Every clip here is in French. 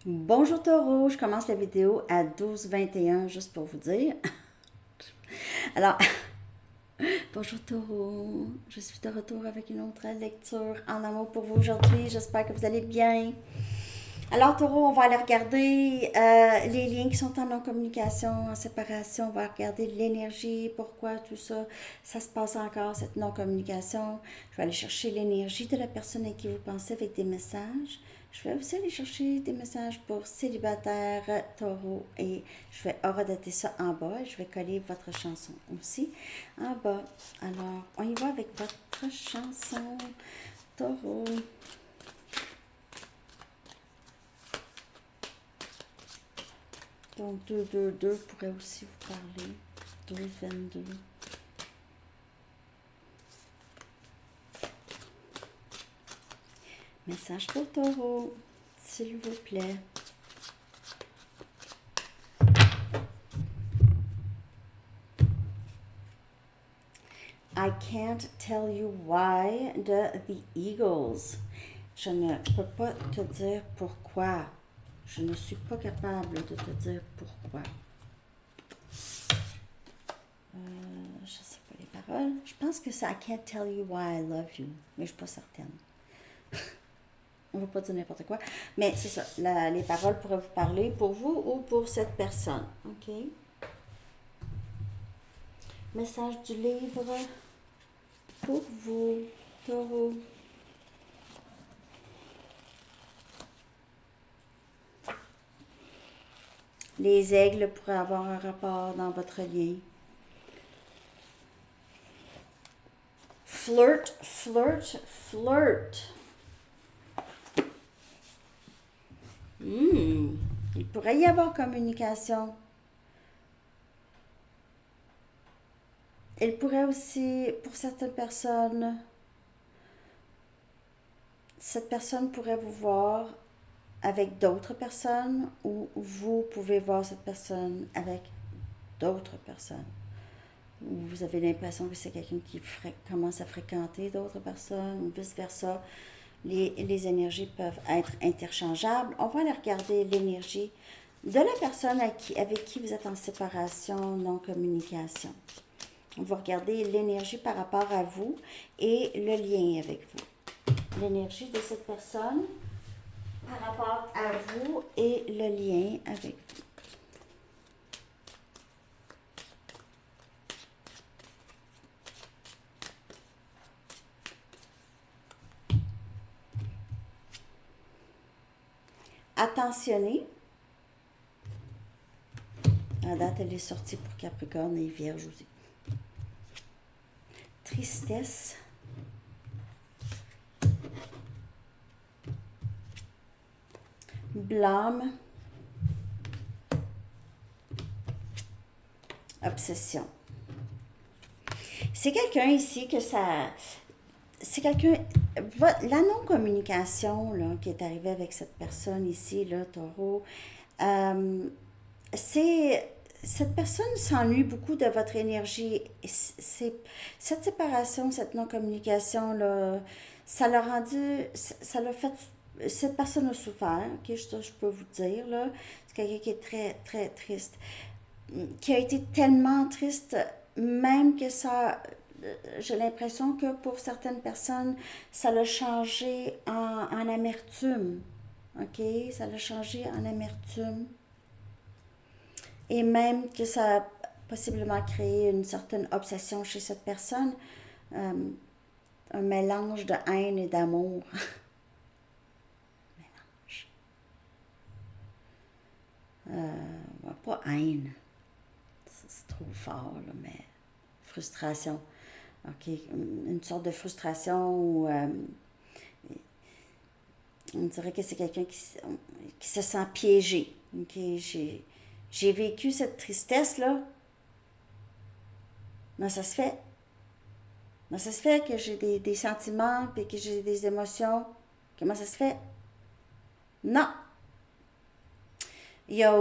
Bonjour Taureau, je commence la vidéo à 12h21 juste pour vous dire. Alors, bonjour Taureau, je suis de retour avec une autre lecture en amour pour vous aujourd'hui. J'espère que vous allez bien. Alors Taureau, on va aller regarder les liens qui sont en non-communication, en séparation. On va regarder l'énergie, pourquoi tout ça, ça se passe encore, cette non-communication. Je vais aller chercher l'énergie de la personne à qui vous pensez avec des messages. Je vais aussi aller chercher des messages pour célibataires, taureau, et je vais horodater ça en bas. Je vais coller votre chanson aussi en bas. Alors, on y va avec votre chanson, taureau. Donc, 222 pourrait aussi vous parler. 1222. Message pour taureau, s'il vous plaît. I can't tell you why de The Eagles. Je ne peux pas te dire pourquoi. Je ne suis pas capable de te dire pourquoi. Je ne sais pas les paroles. Je pense que c'est I can't tell you why I love you, mais je ne suis pas certaine. On ne va pas dire n'importe quoi. Mais c'est ça. Les paroles pourraient vous parler pour vous ou pour cette personne. OK? Message du livre pour vous, taureau. Les aigles pourraient avoir un rapport dans votre lien. Flirt, flirt, flirt. Il pourrait y avoir communication. Il pourrait aussi, pour certaines personnes, cette personne pourrait vous voir avec d'autres personnes ou vous pouvez voir cette personne avec d'autres personnes. Ou vous avez l'impression que c'est quelqu'un qui commence à fréquenter d'autres personnes ou vice-versa. Les énergies peuvent être interchangeables. On va aller regarder l'énergie de la personne avec qui vous êtes en séparation, non-communication. On va regarder l'énergie par rapport à vous et le lien avec vous. L'énergie de cette personne par rapport à vous et le lien avec vous. Attentionnez. La date, elle est sortie pour Capricorne et Vierge aussi. Tristesse. Blâme. Obsession. C'est quelqu'un ici que ça... C'est quelqu'un... La non-communication là, qui est arrivée avec cette personne ici, là, taureau, c'est... Cette personne s'ennuie beaucoup de votre énergie. Cette séparation, cette non-communication, là, ça l'a rendu... Ça l'a fait... Cette personne a souffert, ok, je peux vous dire, là. C'est quelqu'un qui est très, très triste. Qui a été tellement triste, même que ça... J'ai l'impression que pour certaines personnes, ça l'a changé en amertume. OK? Ça l'a changé en amertume. Et même que ça a possiblement créé une certaine obsession chez cette personne. Un mélange de haine et d'amour. Mélange. Pas haine. C'est trop fort, là, mais frustration. OK? Une sorte de frustration où on dirait que c'est quelqu'un qui se sent piégé. OK? J'ai vécu cette tristesse-là. Mais ça se fait. Mais ça se fait que j'ai des sentiments et que j'ai des émotions. Comment ça se fait? Non! Il y a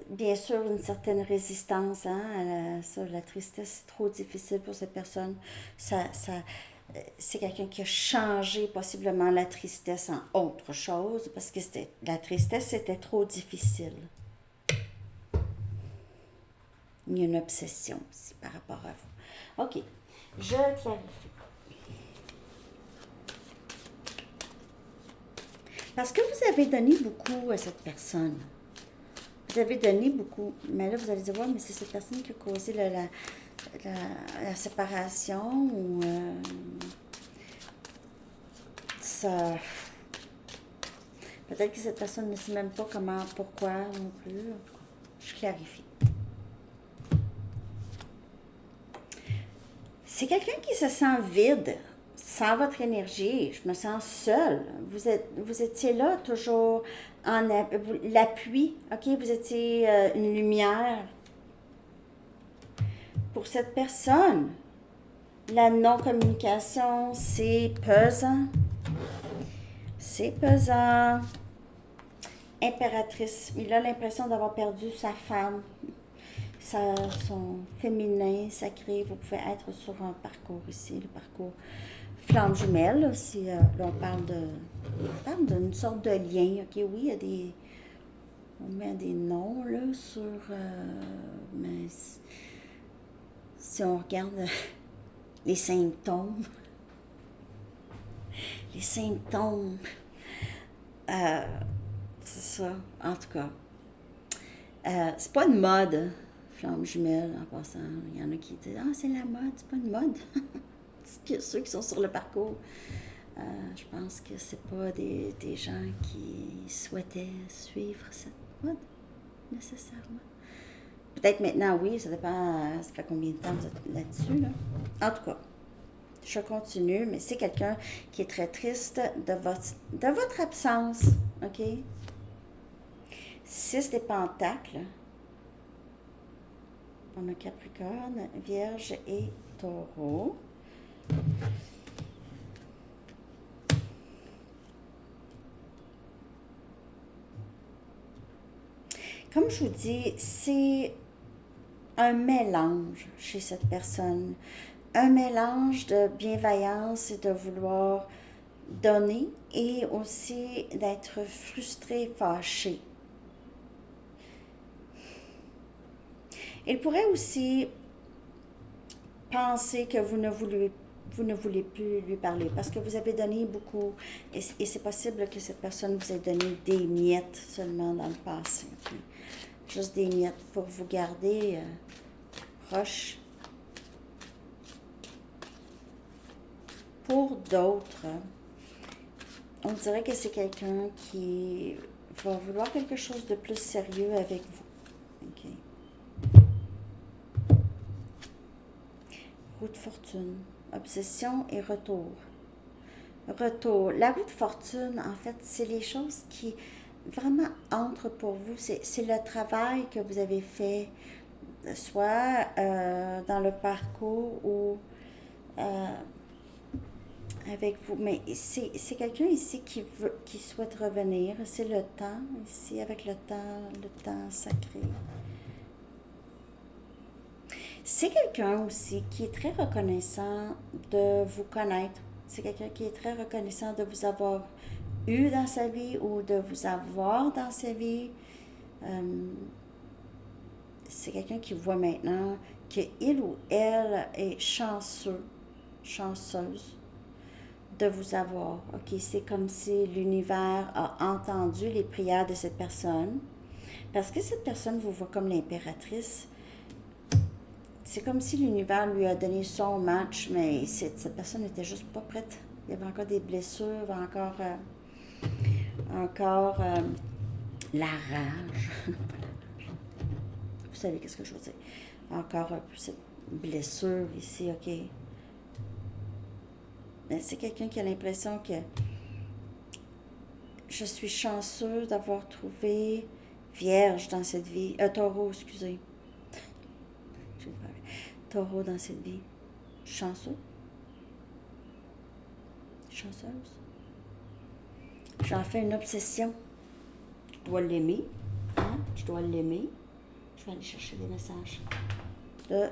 bien sûr une certaine résistance hein, à ça. La tristesse, c'est trop difficile pour cette personne. Ça c'est quelqu'un qui a changé possiblement la tristesse en autre chose parce que la tristesse c'était trop difficile. Il y a une obsession aussi par rapport à vous. OK, je clarifie. Parce que vous avez donné beaucoup à cette personne. Vous avez donné beaucoup. Mais là, vous allez dire, ouais, mais c'est cette personne qui a causé la séparation ou ça. Peut-être que cette personne ne sait même pas comment, pourquoi non plus. Je clarifie. C'est quelqu'un qui se sent vide, sans votre énergie. Je me sens seule. Vous étiez là toujours en l'appui. OK, vous étiez une lumière. Pour cette personne, la non-communication, c'est pesant. C'est pesant. Impératrice. Il a l'impression d'avoir perdu sa femme. Son féminin sacré. Vous pouvez être sur un parcours ici, le parcours flamme jumelle. Là, si, là, on parle d'une sorte de lien. OK, oui, il y a des... On met des noms, là, sur... mais si on regarde les symptômes... Les symptômes... c'est ça, en tout cas. C'est pas une mode, flamme jumelle, en passant. Il y en a qui disent « Ah, c'est la mode, c'est pas une mode. » Ceux qui sont sur le parcours, je pense que c'est pas des gens qui souhaitaient suivre cette mode, nécessairement. Peut-être maintenant, oui, ça dépend, ça fait combien de temps vous êtes là-dessus, là. En tout cas, je continue, mais c'est quelqu'un qui est très triste de votre absence, OK? 6 des pentacles. On a Capricorne, Vierge et Taureau. Comme je vous dis, c'est un mélange chez cette personne. Un mélange de bienveillance et de vouloir donner et aussi d'être frustré, fâché. Il pourrait aussi penser que vous ne voulez plus lui parler parce que vous avez donné beaucoup et c'est possible que cette personne vous ait donné des miettes seulement dans le passé. Okay? Juste des miettes pour vous garder proche. Pour d'autres, on dirait que c'est quelqu'un qui va vouloir quelque chose de plus sérieux avec vous. OK. Roue de fortune, obsession et retour. Retour. La roue de fortune, en fait, c'est les choses qui vraiment entrent pour vous. C'est le travail que vous avez fait, soit dans le parcours ou avec vous. Mais c'est quelqu'un ici qui souhaite revenir. C'est le temps, ici, avec le temps sacré. C'est quelqu'un aussi qui est très reconnaissant de vous connaître. C'est quelqu'un qui est très reconnaissant de vous avoir eu dans sa vie ou de vous avoir dans sa vie. C'est quelqu'un qui voit maintenant qu'il ou elle est chanceuse de vous avoir. OK, c'est comme si l'univers a entendu les prières de cette personne. Parce que cette personne vous voit comme l'impératrice. C'est comme si l'univers lui a donné son match, mais cette personne n'était juste pas prête. Il y avait encore des blessures, encore la rage. Vous savez qu'est-ce que je veux dire. Encore un peu cette blessure ici, OK. Mais c'est quelqu'un qui a l'impression que je suis chanceux d'avoir trouvé Vierge dans cette vie. Taureau, excusez. Taureau dans cette vie. Chanceux. Chanceuse. J'en fais une obsession. Je dois l'aimer. Hein? Je dois l'aimer. Je vais aller chercher des messages de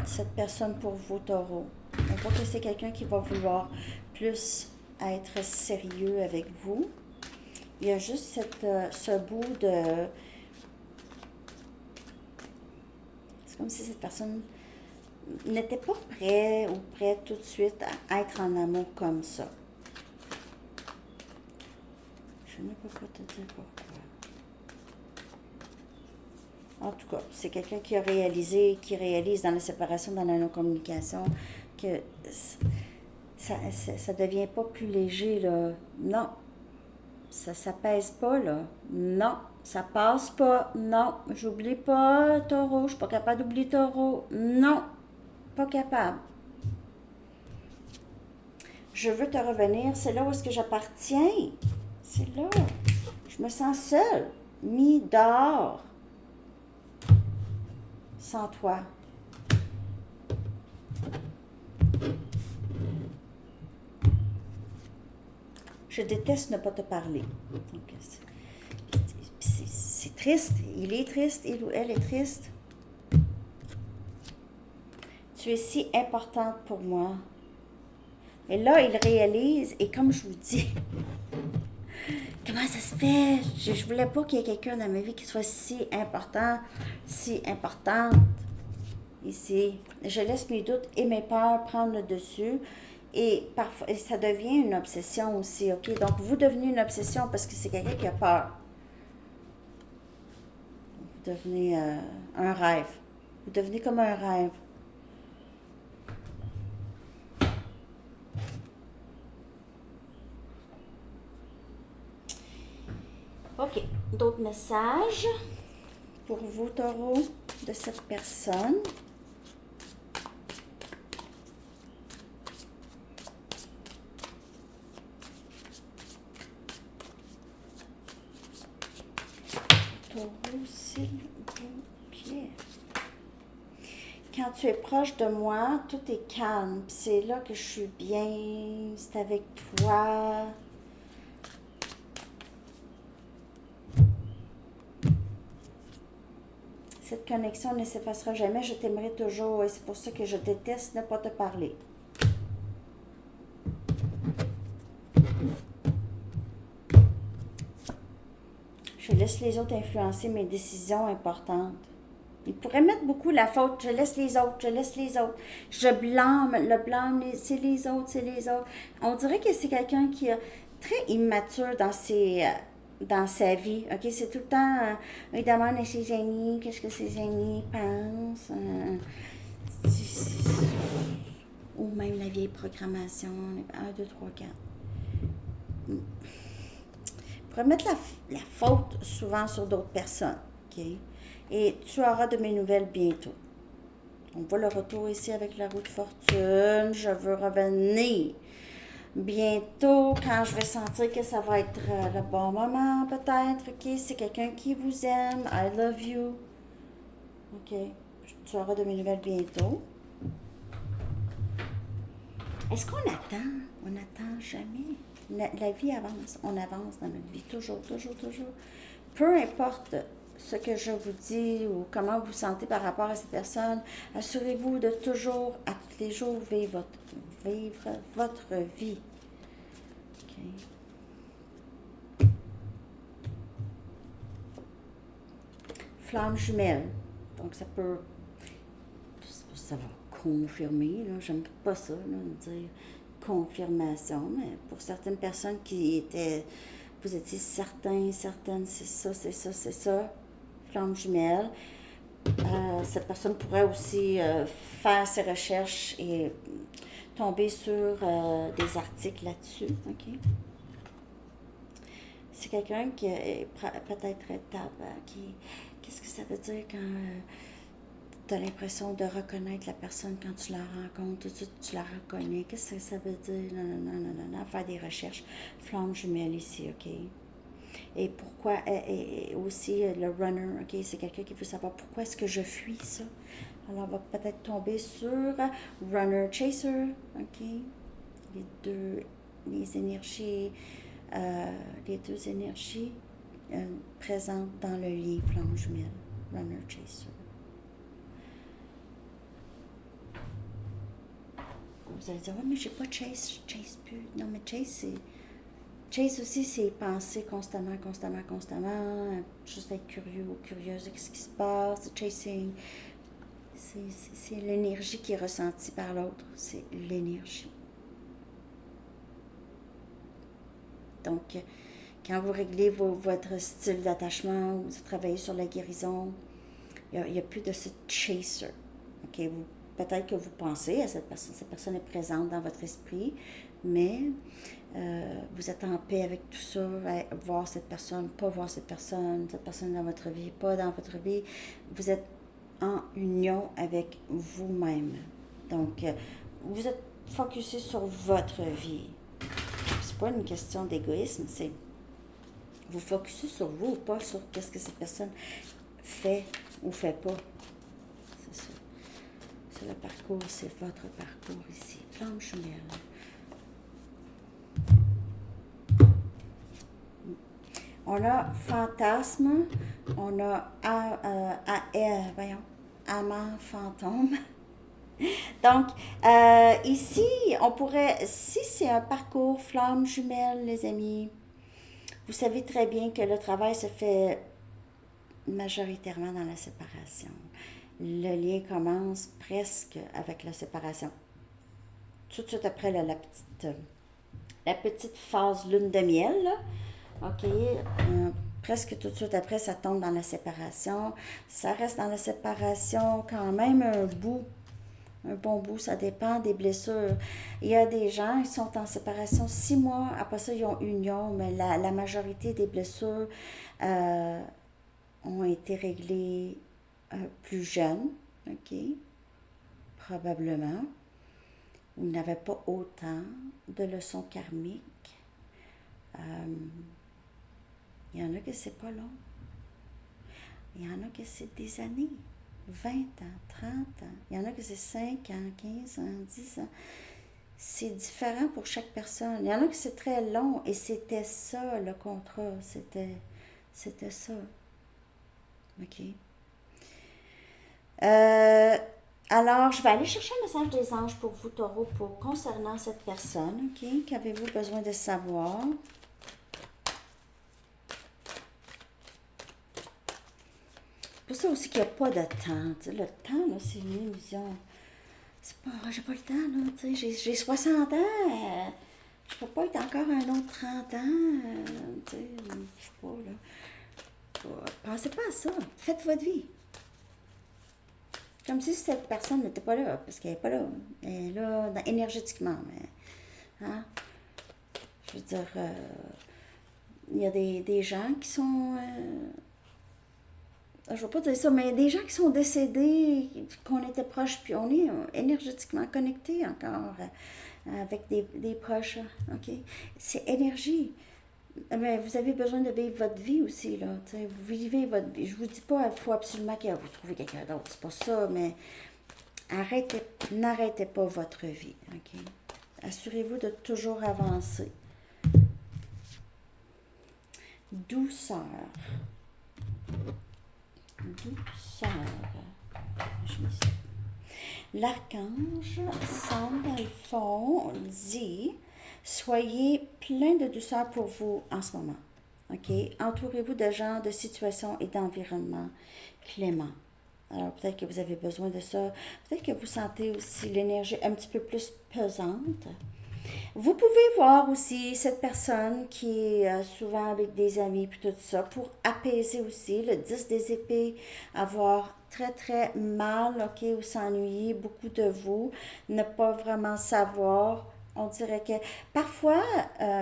cette personne pour vous, Taureau. On voit que c'est quelqu'un qui va vouloir plus être sérieux avec vous. Il y a juste ce bout de... C'est comme si cette personne n'était pas prêt ou prête tout de suite à être en amour comme ça. Je ne peux pas te dire pourquoi. En tout cas, c'est quelqu'un qui réalise dans la séparation, dans la non-communication, que ça devient pas plus léger, là. Non. Ça pèse pas, là. Non. Ça passe pas. Non. J'oublie pas Taureau. Je suis pas capable d'oublier Taureau. Non. Pas capable. Je veux te revenir. C'est là où est-ce que j'appartiens. C'est là. Je me sens seule. Mis dehors. Sans toi. Je déteste ne pas te parler. Donc, c'est triste. Il est triste. Il ou elle est triste. Tu es si importante pour moi. Et là, il réalise, et comme je vous dis, comment ça se fait? Je voulais pas qu'il y ait quelqu'un dans ma vie qui soit si important, si importante. Ici, je laisse mes doutes et mes peurs prendre le dessus. Et parfois, et ça devient une obsession aussi, ok? Donc, vous devenez une obsession parce que c'est quelqu'un qui a peur. Vous devenez un rêve. Vous devenez comme un rêve. Ok, d'autres messages pour vous, Taureau, de cette personne. Taureau, s'il vous plaît. Quand tu es proche de moi, tout est calme. C'est là que je suis bien, c'est avec toi. Cette connexion ne s'effacera jamais, je t'aimerai toujours et c'est pour ça que je déteste ne pas te parler. Je laisse les autres influencer mes décisions importantes. Il pourrait mettre beaucoup la faute. Je laisse les autres, je laisse les autres. Je blâme, le blâme, c'est les autres, c'est les autres. On dirait que c'est quelqu'un qui est très immature dans sa vie. Ok, c'est tout le temps, il demande à ses amis, qu'est-ce que ses amis pensent. Ou même la vieille programmation, 1, 2, 3, 4. Il pourrait mettre la faute souvent sur d'autres personnes. Ok. Et tu auras de mes nouvelles bientôt. On voit le retour ici avec la roue de fortune. Je veux revenir bientôt quand je vais sentir que ça va être le bon moment peut-être. Ok, c'est quelqu'un qui vous aime. I love you. Ok, tu auras de mes nouvelles bientôt. Est-ce qu'on attend? On n'attend jamais. La vie avance. On avance dans notre vie. Toujours, toujours, toujours. Peu importe ce que je vous dis ou comment vous vous sentez par rapport à cette personne, assurez-vous de toujours, à tous les jours, vivre votre vie. Okay. Flamme jumelle. Donc, ça peut... Ça va confirmer, là. J'aime pas ça, là, dire confirmation, mais pour certaines personnes qui étaient... Vous étiez certaines, c'est ça, c'est ça, c'est ça. Flamme jumelle. Cette personne pourrait aussi faire ses recherches et tomber sur des articles là-dessus. Okay? C'est quelqu'un qui est peut-être qu'est-ce que ça veut dire quand tu as l'impression de reconnaître la personne quand tu la rencontres, tu la reconnais. Qu'est-ce que ça veut dire? Non. Faire des recherches. Flamme jumelle ici, OK? Et pourquoi, et aussi le runner, OK? C'est quelqu'un qui veut savoir pourquoi est-ce que je fuis ça. Alors, on va peut-être tomber sur runner, chaser, OK? Les énergies, les deux énergies présentes dans le lien flamme jumelle, runner, chaser. vous allez dire, ouais, mais j'ai pas de chase, je chase plus. Non, mais chase, c'est. Chase aussi, c'est penser constamment, constamment, constamment, juste être curieux ou curieuse de ce qui se passe. Chasing, c'est l'énergie qui est ressentie par l'autre. C'est l'énergie. Donc, quand vous réglez votre style d'attachement, vous travaillez sur la guérison, il n'y a plus de ce chaser. OK? Peut-être que vous pensez à cette personne est présente dans votre esprit, mais vous êtes en paix avec tout ça, voir cette personne, pas voir cette personne dans votre vie, pas dans votre vie. Vous êtes en union avec vous-même. Donc, vous êtes focusé sur votre vie. C'est pas une question d'égoïsme, c'est vous focussez sur vous, pas sur qu'est-ce que cette personne fait ou fait pas. C'est ça. C'est le parcours, c'est votre parcours ici. Flamme jumelle. On a fantasme, on a amant, fantôme. Donc, ici, on pourrait, si c'est un parcours flamme jumelle, les amis, vous savez très bien que le travail se fait majoritairement dans la séparation. Le lien commence presque avec la séparation. Tout de suite après la petite phase lune de miel, là, OK, presque tout de suite après, ça tombe dans la séparation. Ça reste dans la séparation quand même un bon bout, ça dépend des blessures. Il y a des gens qui sont en séparation 6 mois, après ça, ils ont union, mais la majorité des blessures ont été réglées plus jeunes, OK, probablement. Ils n'avaient pas autant de leçons karmiques. Il y en a que c'est pas long. Il y en a que c'est des années. 20 ans, 30 ans. Il y en a que c'est 5 ans, 15 ans, 10 ans. C'est différent pour chaque personne. Il y en a que c'est très long et c'était ça le contrat. C'était ça. OK. Alors, je vais aller chercher un message des anges pour vous, Taureau, concernant cette personne. OK. Qu'avez-vous besoin de savoir? C'est pour ça aussi qu'il n'y a pas de temps. Tu sais, le temps, là, c'est une illusion. C'est pas, j'ai pas le temps, là. Tu sais, j'ai 60 ans. Je peux pas être encore un autre 30 ans. Tu sais, je sais pas, là. Pensez pas à ça. Faites votre vie. Comme si cette personne n'était pas là, parce qu'elle n'est pas là. Elle est là énergétiquement. Mais, hein? Je veux dire, il y a des gens qui sont... je ne vais pas dire ça, mais des gens qui sont décédés, qu'on était proches, puis on est énergétiquement connectés encore avec des proches. OK? C'est énergie. Mais vous avez besoin de vivre votre vie aussi, là. T'sais, vous vivez votre vie. Je vous dis pas qu'il faut absolument que vous trouviez quelqu'un d'autre. C'est pas ça, mais n'arrêtez pas votre vie. OK? Assurez-vous de toujours avancer. Douceur. L'archange Sandalphon dit soyez plein de douceur pour vous en ce moment. OK? Entourez-vous de gens, de situations et d'environnements cléments. Alors, peut-être que vous avez besoin de ça. Peut-être que vous sentez aussi l'énergie un petit peu plus pesante. Vous pouvez voir aussi cette personne qui est souvent avec des amis puis tout ça pour apaiser aussi le 10 des épées, avoir très très mal, OK, ou s'ennuyer, beaucoup de vous, ne pas vraiment savoir. On dirait que parfois,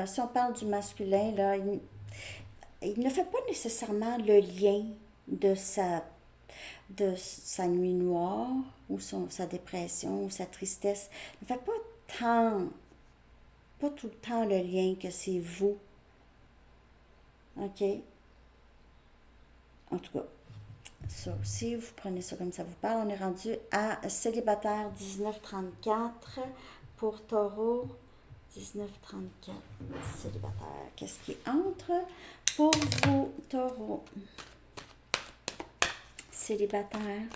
si on parle du masculin, là, il ne fait pas nécessairement le lien de sa nuit noire ou sa dépression ou sa tristesse. Il ne fait pas tout le temps le lien que c'est vous. OK? En tout cas, ça aussi, vous prenez ça comme ça vous parle. On est rendu à célibataire 1934 pour Taureau. 1934, célibataire. Qu'est-ce qui entre pour vous, Taureau? Célibataire.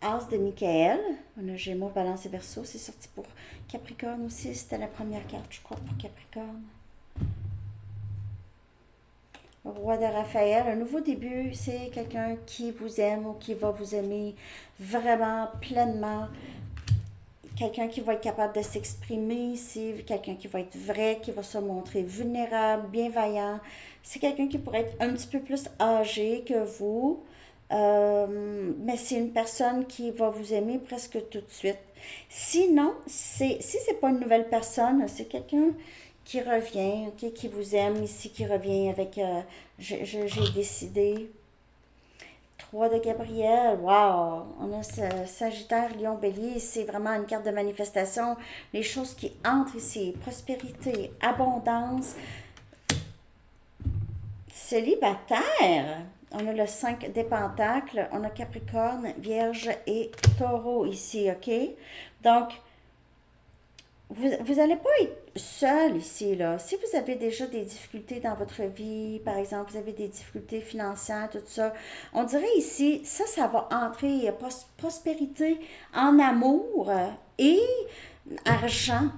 As de Michael. On a Gémeaux, Balance et Verseau. C'est sorti pour Capricorne aussi. C'était la première carte, je crois, pour Capricorne. Roi de Raphaël, un nouveau début, c'est quelqu'un qui vous aime ou qui va vous aimer vraiment pleinement. Quelqu'un qui va être capable de s'exprimer, c'est quelqu'un qui va être vrai, qui va se montrer vulnérable, bienveillant. C'est quelqu'un qui pourrait être un petit peu plus âgé que vous, mais c'est une personne qui va vous aimer presque tout de suite. Sinon, si c'est pas une nouvelle personne, c'est quelqu'un qui revient, ok, qui vous aime ici, qui revient avec j'ai décidé. 3 de Gabriel, wow! On a Sagittaire, Lion, Bélier, c'est vraiment une carte de manifestation. Les choses qui entrent ici, prospérité, abondance, célibataire. On a le 5 des Pentacles, on a Capricorne, Vierge et Taureau ici, ok? Donc, vous n'allez pas être seul ici, là. Si vous avez déjà des difficultés dans votre vie, par exemple, vous avez des difficultés financières, tout ça, on dirait ici, ça va entrer, prospérité en amour et argent.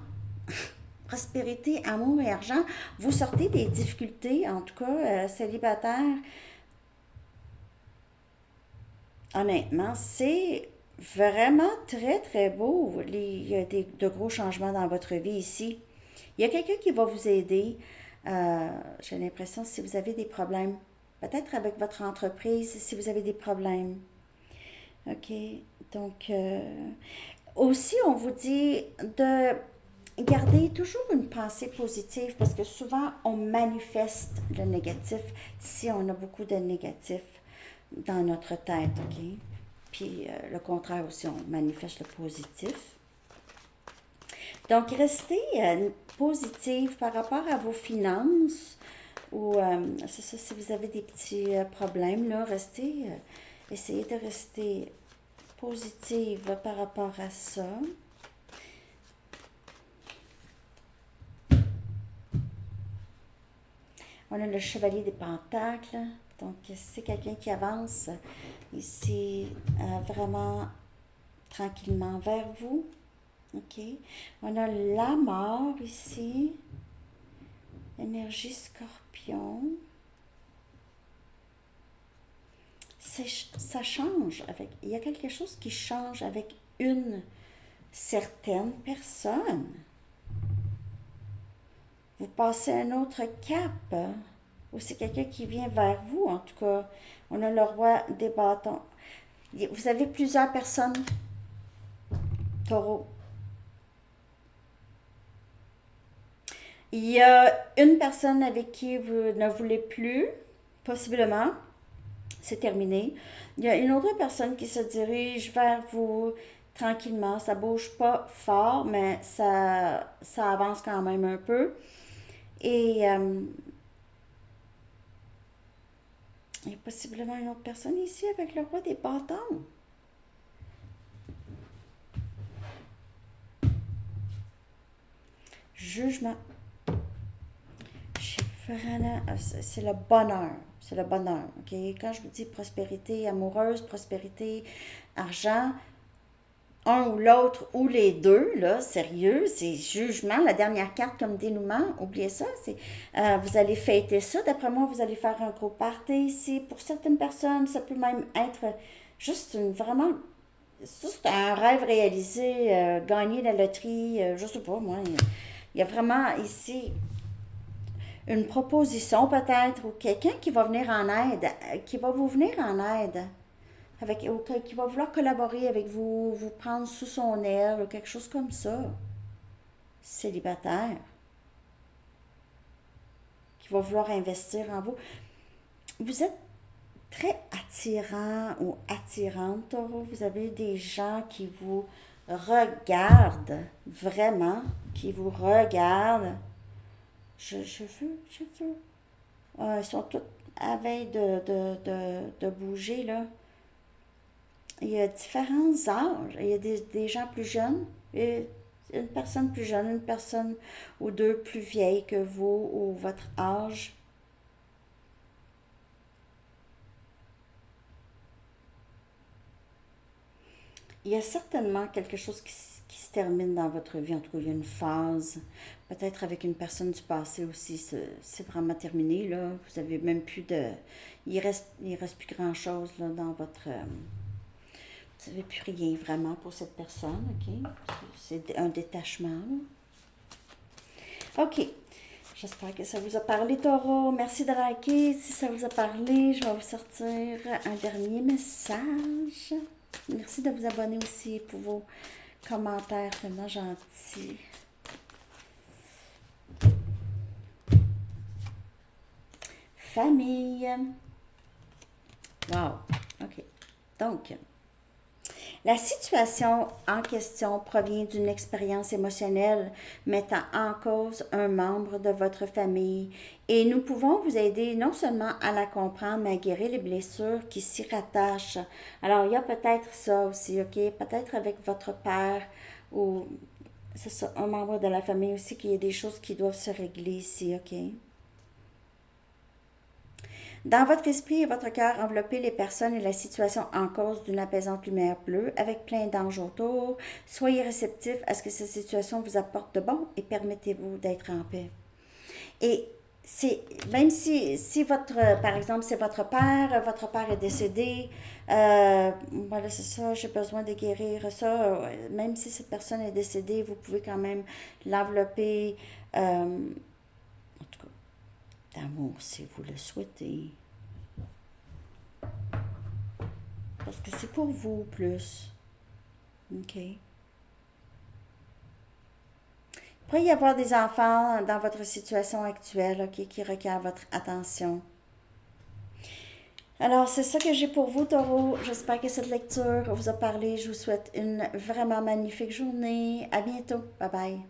Prospérité, amour et argent. Vous sortez des difficultés, en tout cas, célibataire. Honnêtement, c'est vraiment très, très beau. Il y a de gros changements dans votre vie ici. Il y a quelqu'un qui va vous aider. J'ai l'impression, si vous avez des problèmes, peut-être avec votre entreprise, si vous avez des problèmes. OK? Donc, aussi, on vous dit de garder toujours une pensée positive parce que souvent, on manifeste le négatif si on a beaucoup de négatif dans notre tête, OK? Puis le contraire aussi, on manifeste le positif. Donc, restez positive par rapport à vos finances ou, c'est ça, si vous avez des petits problèmes, là, essayez de rester positive par rapport à ça. On a le chevalier des pentacles. Donc, c'est quelqu'un qui avance ici vraiment tranquillement vers vous. OK. On a la mort ici. Énergie scorpion. Ça change avec. Il y a quelque chose qui change avec une certaine personne. Vous passez un autre cap. Ou c'est quelqu'un qui vient vers vous, en tout cas. On a le roi des bâtons. Vous avez plusieurs personnes, taureau. Il y a une personne avec qui vous ne voulez plus, possiblement. C'est terminé. Il y a une autre personne qui se dirige vers vous tranquillement. Ça bouge pas fort, mais ça avance quand même un peu. Et il y a possiblement une autre personne ici avec le roi des bâtons. Jugement. C'est le bonheur. C'est le bonheur. OK? Quand je vous dis prospérité amoureuse, prospérité, argent, un ou l'autre ou les deux, là, sérieux, c'est jugement, la dernière carte comme dénouement, oubliez ça, vous allez fêter ça, d'après moi, vous allez faire un gros party ici, pour certaines personnes, ça peut même être juste vraiment, c'est un rêve réalisé, gagner la loterie, je sais pas, moi, il y a vraiment ici une proposition peut-être, ou quelqu'un qui va venir en aide, qui va vous venir en aide qui va vouloir collaborer avec vous, vous prendre sous son aile, ou quelque chose comme ça. Célibataire. Qui va vouloir investir en vous. Vous êtes très attirant ou attirante, taureau. Vous avez des gens qui vous regardent, vraiment, qui vous regardent. Je veux. Ils sont tous à veille de bouger, là. Il y a différents âges. Il y a des gens plus jeunes, et une personne plus jeune, une personne ou deux plus vieille que vous ou votre âge. il y a certainement quelque chose qui se termine dans votre vie. En tout cas, il y a une phase, peut-être avec une personne du passé aussi, c'est vraiment terminé, là. Vous avez même plus de... Il reste plus grand-chose, là, dans votre... vous n'avez plus rien vraiment pour cette personne, OK? C'est un détachement, là. OK. J'espère que ça vous a parlé, Taureau. Merci de liker. Si ça vous a parlé, je vais vous sortir un dernier message. Merci de vous abonner aussi pour vos commentaires tellement gentils. Famille. Wow. OK. Donc, la situation en question provient d'une expérience émotionnelle mettant en cause un membre de votre famille et nous pouvons vous aider non seulement à la comprendre, mais à guérir les blessures qui s'y rattachent. Alors, il y a peut-être ça aussi, OK? Peut-être avec votre père ou, c'est ça, un membre de la famille aussi, qu'il y a des choses qui doivent se régler ici, OK? Dans votre esprit et votre cœur, enveloppez les personnes et la situation en cause d'une apaisante lumière bleue avec plein d'anges autour. Soyez réceptifs à ce que cette situation vous apporte de bon et permettez-vous d'être en paix. Et c'est même si par exemple, c'est votre père est décédé, voilà, c'est ça, j'ai besoin de guérir ça. Même si cette personne est décédée, vous pouvez quand même l'envelopper, en tout cas, d'amour si vous le souhaitez. Parce que c'est pour vous plus. OK? Il pourrait y avoir des enfants dans votre situation actuelle, OK, qui requièrent votre attention. Alors, c'est ça que j'ai pour vous, Taureau. J'espère que cette lecture vous a parlé. Je vous souhaite une vraiment magnifique journée. À bientôt. Bye bye.